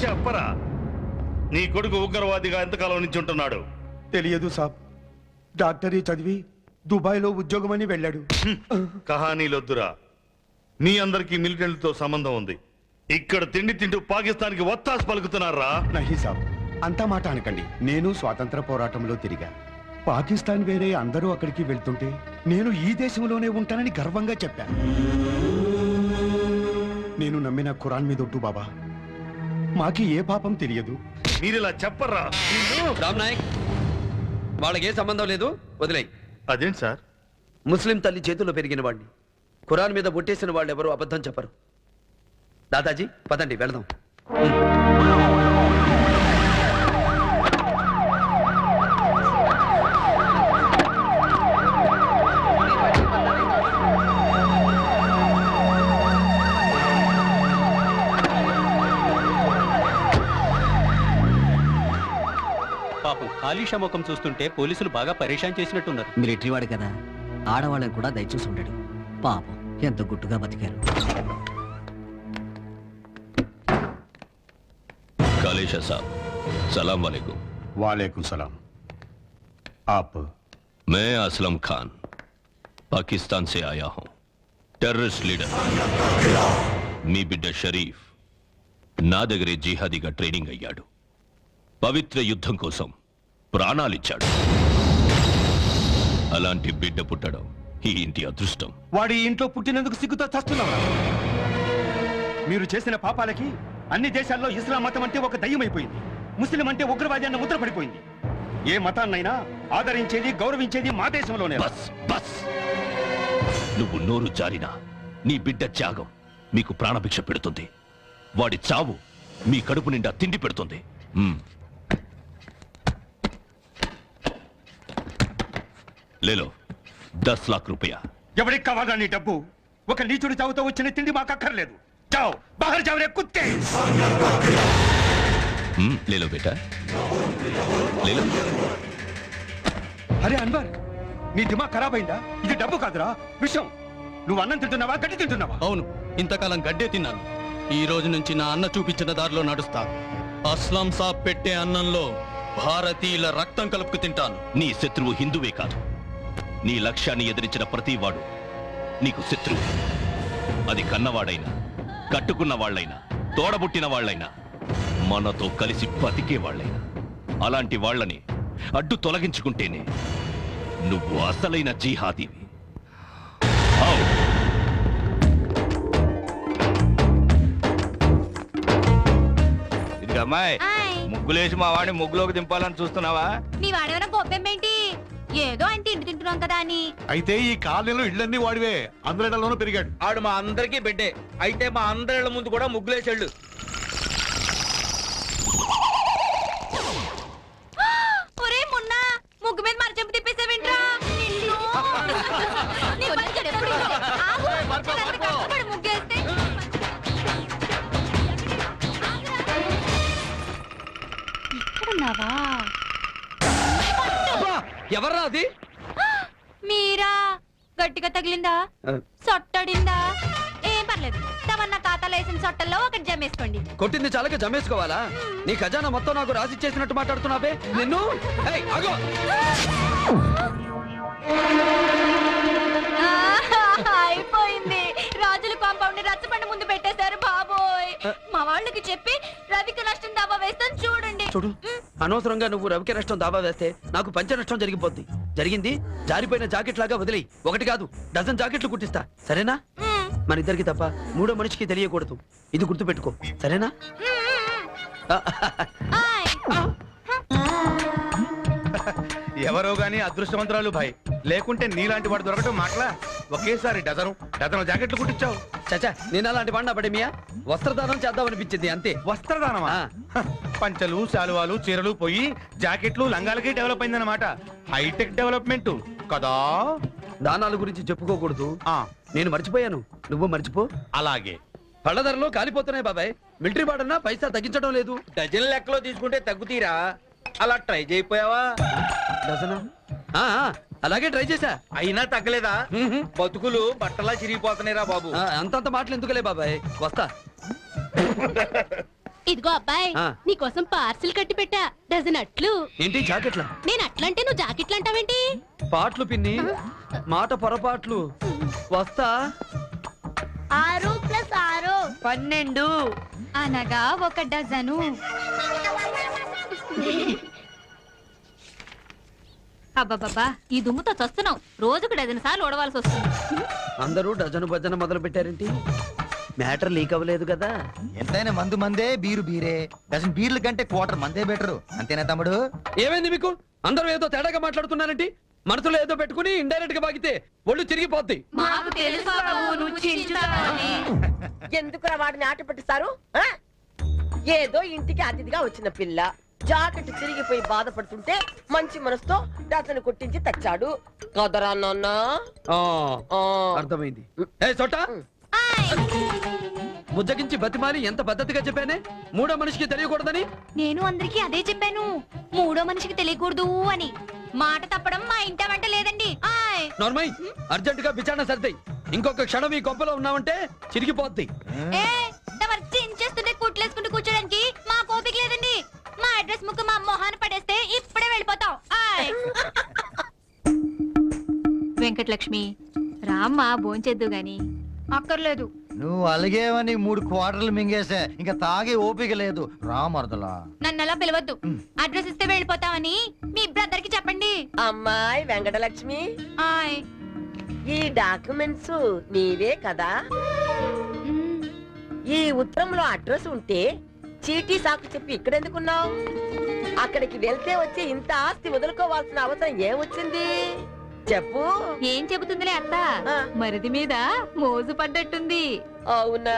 చెప్పరా, నీ కొడుకు ఉగ్రవాదిగా ఎంతకాలం నుంచి ఉంటున్నాడు? తెలియదు సాబ్. డాక్టరీ చదివి దుబాయ్లో ఉద్యోగమని వెళ్ళాడు. కహానీలొద్దురా. మీ అందరికీ మిలిటెంట్లతో సంబంధం ఉంది. ఇక్కడ తిండి తింటూ పాకిస్తాన్కి వత్తాసు పలుకుతున్నారా? నహీ సాబ్, అంతా మాట అనకండి. నేను స్వాతంత్ర పోరాటంలో తిరిగా. పాకిస్తాన్ వేరే, అందరూ అక్కడికి వెళ్తుంటే నేను ఈ దేశంలోనే ఉంటానని గర్వంగా చెప్పాను. నేను నమ్మిన ఖురాన్ మీద ఒట్టు బాబా. మాకి ఏ పాపం తెలియదు. మీరిలా చెప్పరా? రామ్ నాయక్, వాళ్ళకి ఏ సంబంధం లేదు, వదిలేయ్. అదేంటి సార్? ముస్లిం తల్లి చేతుల్లో పెరిగిన వాడిని, ఖురాన్ మీద బొట్టేసిన వాళ్ళు ఎవరు అబద్ధం చెప్పరు. దాదాజీ పదండి వెళదాం. పాపం ఖాళీషా ముఖం చూస్తుంటే పోలీసులు బాగా పరేషాన్ చేసినట్టున్నారు. మిలిటరీ వాడు కదా, ఆడవాళ్ళని కూడా దయచేసి ఉంటాడు. పాపం ఎంత గుట్టుగా బతికారు. कालेशा साहब, सलाम वालेकुम। वालेकुम सलाम। आप? मैं असलम खान पाकिस्तान से आया हूं, टेररिस्ट लीडर। मी बिड्ड शरीफ నా దగ్గరే జిహాదీగా ట్రైనింగ్ అయ్యాడు. పవిత్ర యుద్ధం కోసం ప్రాణాలిచ్చాడు. అలాంటి బిడ్డ పుట్టడం ఈ ఇంటి అదృష్టం. వాడి ఇంట్లో పుట్టినందుకు సిగ్గుతో చస్తున్నావా? మీరు చేసిన పాపాలకి అన్ని దేశాల్లో ఇస్లాం మతం అంటే ఒక దయ్యమైపోయింది. ముస్లిం అంటే ఉగ్రవాది అన్న ముద్ర పడిపోయింది. ఏ మతాన్నైనా ఆదరించేది, గౌరవించేది మా దేశంలోనే. బస్ బస్, నువ్వు నోరు జారినా నీ బిడ్డ త్యాగం మీకు ప్రాణభిక్ష పెడుతుంది. వాడి చావు మీ కడుపు నిండా తిండి పెడుతుంది. లేలో 10 लाख रुपया. ఎవరికి కావాలా నీ డబ్బు? ఒక నీచుడి చావుతో వచ్చిన తిండి మాకు అక్కర్లేదు. जाओ बाहर जाओ रे कुत्ते। ले लो बेटा, ले लो। అరే అన్వర్, నీ దిమాగ్ ఖరాబ్ అయిందా? ఇది డబ్బు కాదురా, విషం. నువ్వు అన్నం తింటున్నావా, గడ్డి తింటున్నావా? అవును, ఇంతకాలం గడ్డే తిన్నాను. ఈ రోజు నుంచి నా అన్న చూపించిన దారిలో నడుస్తా. అస్లాం సాబ్ పెట్టే అన్నంలో భారతీయుల రక్తం కలుపుకు తింటాను. నీ శత్రువు హిందువే కాదు, నీ లక్ష్యాన్ని ఎదిరించిన ప్రతి వాడు నీకు శత్రువు. అది కన్నవాడైనా, కట్టుకున్న వాళ్ళైనా, తోడబుట్టిన వాళ్ళైనా, మనతో కలిసి బతికే వాళ్ళైనా, అలాంటి వాళ్ళని అడ్డు తొలగించుకుంటేనే నువ్వు అసలైన జిహాదీవి. ఇది అమ్మాయి, ముగ్గులేసి మా వాడిని ముగ్గులోకి దింపాలని చూస్తున్నావా? నీ వాడేమైనా గొప్పేంటి? ఏదో ఆయన తిండి తింటున్నాం కదా అని. అయితే ఈ కాలనీలో ఇళ్ళన్నీ వాడివే, అందరిలోనూ పెరిగాడు. ఆడు మా అందరికీ బిడ్డే. అయితే మా అందరిళ్ళ ముందు కూడా ముగ్గులేసాడు. ఒరే మున్న, ముగ్గు మీద మరచెంపు తిప్పేసావేంట్రా? ముగ్గేస్తే ఇక్కడున్నావా? ఎవర్రా అది? మీరా? గట్టిగా తగిలిందా? సొట్టడిందా? ఏం పర్లేదు, తమన్న ఖాతాలో వేసిన సొట్టల్లో ఒకటి జమేసుకోండి. కొట్టింది చాలక జమేసుకోవాలా? నీ ఖజానా మొత్తం నాకు రాసిచ్చేసినట్టు మాట్లాడుతున్నావే నిన్ను. అయిపోయింది. రాజుల కాంపౌండ్ రచ్చబండ ముందు పెట్టేశారు బాబోయ్. మా వాళ్ళకి చెప్పి రవికి నష్టం దాబా వేస్తాను చూడండి. చూడు, అనవసరంగా నువ్వు రవికి నష్టం దాబా వేస్తే నాకు పంచ నష్టం జరిగిపోద్ది. జరిగింది జారిపోయిన జాకెట్ లాగా వదిలేయి. ఒకటి కాదు, డజన్ జాకెట్లు కుట్టిస్తా, సరేనా? మన ఇద్దరికి తప్ప మూడో మనిషికి తెలియకూడదు. ఇది గుర్తుపెట్టుకో, సరేనా? ఎవరో గానీ అదృష్టవంతరాలు భాయ్, లేకుంటే నీలాంటి వాడు దొరకటం మాటలా. ఒకేసారి డజను జాకెట్లు కుట్టించావు. చచ్చా, నేను అలాంటి వాడినా పడేమియా? వస్త్రదానం చేద్దామనిపించింది అంతే. వస్త్రదానమా? పంచలు, శాలువాలు, చీరలు పోయి జాకెట్లు, లంగాలకి డెవలప్ అయిందన్నమాట. హైటెక్ డెవలప్మెంట్ కదా. దానాల గురించి చెప్పుకోకూడదు. నేను మర్చిపోయాను, నువ్వు మర్చిపో. అలాగే. పళ్ళ ధరలు కాలిపోతున్నాయి బాబాయ్. మిలిటరీ వాడన్నా పైసా తగ్గించడం లేదు. డజన్ లెక్కలో తీసుకుంటే తగ్గుతీరా? అలా ట్రై చేయిపోయావా? డజనా? అలాగే ట్రై చేశా, అయినా తగ్గలేదా? బతుకులు బట్టలా చిరిగిపోతున్నాయిరా బాబు. అంతంత మాటలు ఎందుకులే బాబాయ్, వస్తా. ఇదిగో అబ్బాయి ఆ. నీకోసం పార్సిల్ కట్టి పెట్టా డజన్ అట్లు ఏంటి జాకెట్లా నేను అట్లంటే నువ్వు జాకెట్లు అంటావేంటి పాటలు పిన్ని మాట పొరపాట్లు వస్తా 6 + 6 12 అనగా 1 డజను అబ్బబ్బబ్బా ఈ దుమ్ముతో చస్తున్నావు రోజుకు డజన్ సార్లు ఓడవలసి వస్తుంది అందరూ డజను భజన మొదలు పెట్టారేంటి మ్యాటర్ లీక్ అవ్వలేదు కదా ఎంతైనా మందు మందే బీరు బీరే డజన్ బీర్ల కంటే క్వార్టర్ మందే బెటరు అంతేనా తమ్ముడు? ఏమైంది మీకు అందరూ ఏదో తేడాగా మాట్లాడుతున్నారంటే మనసులో ఏదో పెట్టుకుని ఇండైరెక్ట్ గా బాగితే ఒళ్ళు తిరిగిపోద్ది మాకు తెలుసు ఎందుకురా వాడిని ఆట పట్టిస్తారు ఆ? ఏదో ఇంటికి అతిథిగా వచ్చిన పిల్ల జాకెట్ చిరిగిపోయి బాధపడుతుంటే మంచి మనసుతో అతను కొట్టించి తెచ్చాడు కదరా నాన్న ఆ, ఆ. అర్థమైంది ఏ చోట ముజ్జగించి బతిమాలి ఎంత పద్ధతిగా చెప్పానే మూడో మనిషికి తెలియకూడదని నేను అందరికీ అదే చెప్పాను మూడో మనిషికి తెలియకూడదు అని మాట తప్పడం మా ఇంట వెంట లేదండి ఆయ్ నార్మల్ అర్జెంట్ గా బిచారణ సర్దాయి ఇంకొక క్షణం ఈ కొంపలో ఉన్నావంటే చిరిగిపోద్ది ఏ తమరు చించేస్తుంటే కుట్లేసుకుంటూ కూర్చోడానికి మా కోపిక లేదండి మా అడ్రస్ ముక్క మా మొహాన పడేస్తే ఇప్పుడే వెళ్ళిపోతాం ఆయ్ వెంకటలక్ష్మి రామ్మ భోంచేద్దు గాని అక్కర్లేదు నువ్వు అలిగేవని 3 క్వార్టర్లు మింగేసా ఇంకా తాగే ఓపిక లేదు రామర్దలా. నన్ను అలా పిలవద్దు అడ్రస్ ఇస్తే వెళ్ళిపోతామని మీ బ్రదర్ కి చెప్పండి అమ్మాయి వెంకటలక్ష్మి ఆయ్ ఈ డాక్యుమెంట్స్ నీవే కదా ఈ ఉత్తరంలో అడ్రస్ ఉంటే చీటీ సాకు చెప్పి ఇక్కడెందుకున్నావు అక్కడికి వెళ్తే వచ్చి ఇంత ఆస్తి వదులుకోవాల్సిన అవసరం ఏమొచ్చింది చెప్పు ఏం చెబుతుందిలే అత్త ఆ. మరిది మీద మోజు పడ్డట్టుంది అవునా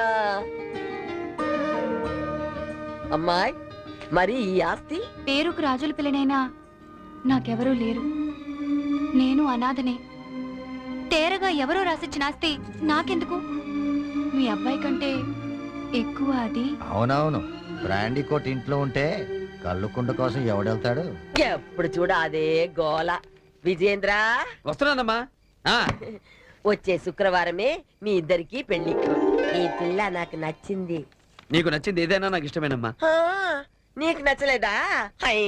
అమ్మాయి మరి ఈ ఆస్తి పేరుకు రాజుల పిల్లనైనా నాకెవరూ లేరు నేను అనాథనే తేరగా ఎవరో రాసిచ్చిన ఆస్తి నాకెందుకు మీ అబ్బాయి కంటే ఎక్కువ అది అవునవును బ్రాండీ కోట్ ఇంట్లో ఉంటే కళ్ళుకుండ కోసం ఎవడెళ్తాడు? ఎప్పుడు చూడ అదే గోల విజేంద్ర వస్తున్నానమ్మా ఆ, వచ్చే శుక్రవారమే మీ ఇద్దరికి పెళ్లి ఈ పిల్ల నాకు నచ్చింది నీకు నచ్చింది ఏదైనా నాకు ఇష్టమేనమ్మా ఆ, నీకు నచ్చలేదా హై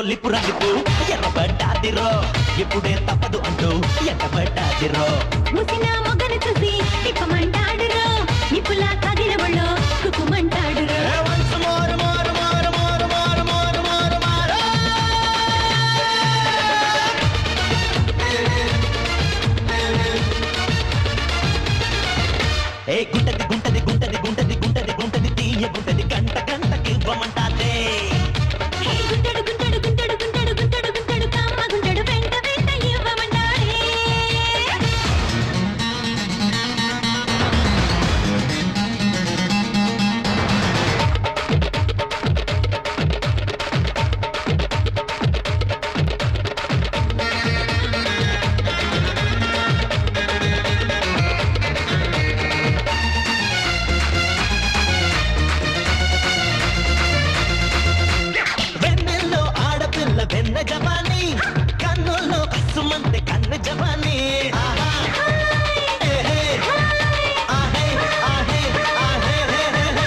లిపురా లిపు ఎర్రబడ్డాదిరో ఎప్పుడే తప్పదు అంటూ ఎట్టబడ్డాదిరో ముసిన మొగను చూసి తిప్పమంటాడురో నిపులా కదిన ఒళ్ళో కుకుమంటాడురో ఏ గుంటది గుంటది గుంటది గుంటది గుంటది గుంటది తీయ గుంటది గంట గంటకి ఇవ్వమంటాదే గుంటడు గుంటడు గుంటడు గుంటడు గుంటడు గుంటడు కమ్మ గుంటడు వెంట వెంట ఇవ్వమంటాడే వెన్నెల్లో ఆడపిల్ల వెన్న జవాని కన్నుల్లో అస్సుమంటే కన్ను జవాని ఆహా. ఏహే. ఆహే, ఆహే, ఆహే, హే, హే,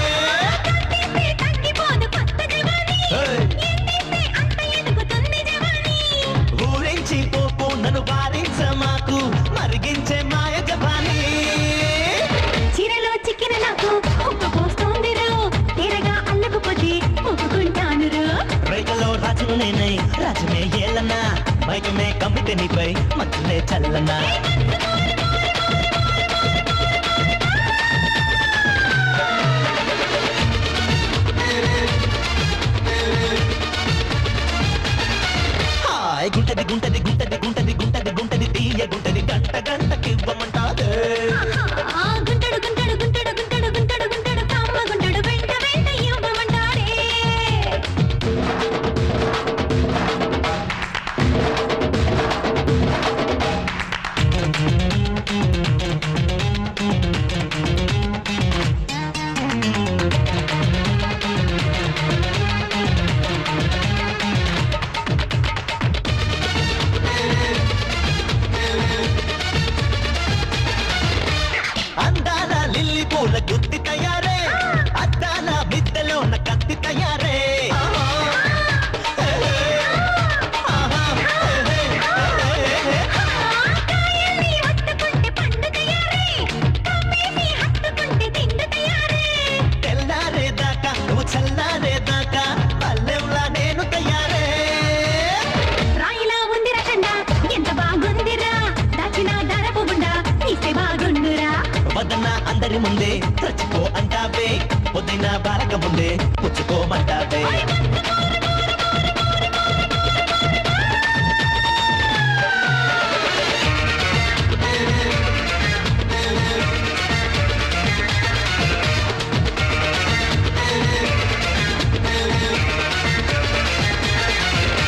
హే. తగ్గిపోదు కొత్త జవాని ఏయ్. ఎన్నిస్తే అంత ఎదుగుతుంది జవాని ఊరించి పోపు నన్ను వారించ మాకు మరిగించే మాయ జవాని చీరలో చిక్కిన నాకు ఉప్పు పోస్తోందిరో తీరగా అల్లకపోతే ఒప్పుకుంటానురో రైతులో రాజును నేనై రాజునే ఏలనా మైకమే కమ్మితే నీపై మంచునే చల్లనా హాయ్ గుంటది గుంటది గుంటది గుంటది గుంటది గుంటది తీయ గుంటది గంట గంటకి ఇవ్వమంటాదే గుంటడు గుంటడు గుంటడు గుంటడు గుంటడు గుంటడు కమ్మ గుంటడు వెంట వెంట ఇవ్వమంటాడే అందాల లిల్లీ పూల గుత్తి తయారే అద్దాల మిద్దెలో ఉన్న కత్తి తయారే తెల్లారేదాకా నువ్వు చల్లారేదాకా పల్లెంలా నేను తయారే రాయిలా ఉంది రచండ ఎంత బాగుందిరా దాచిన దరపు గుండ ఇస్తే బాగుండురా వదన అందరి ముందే రచుకో అంటావే పొద్దున బాలక ముందే పుచ్చుకోమంటావే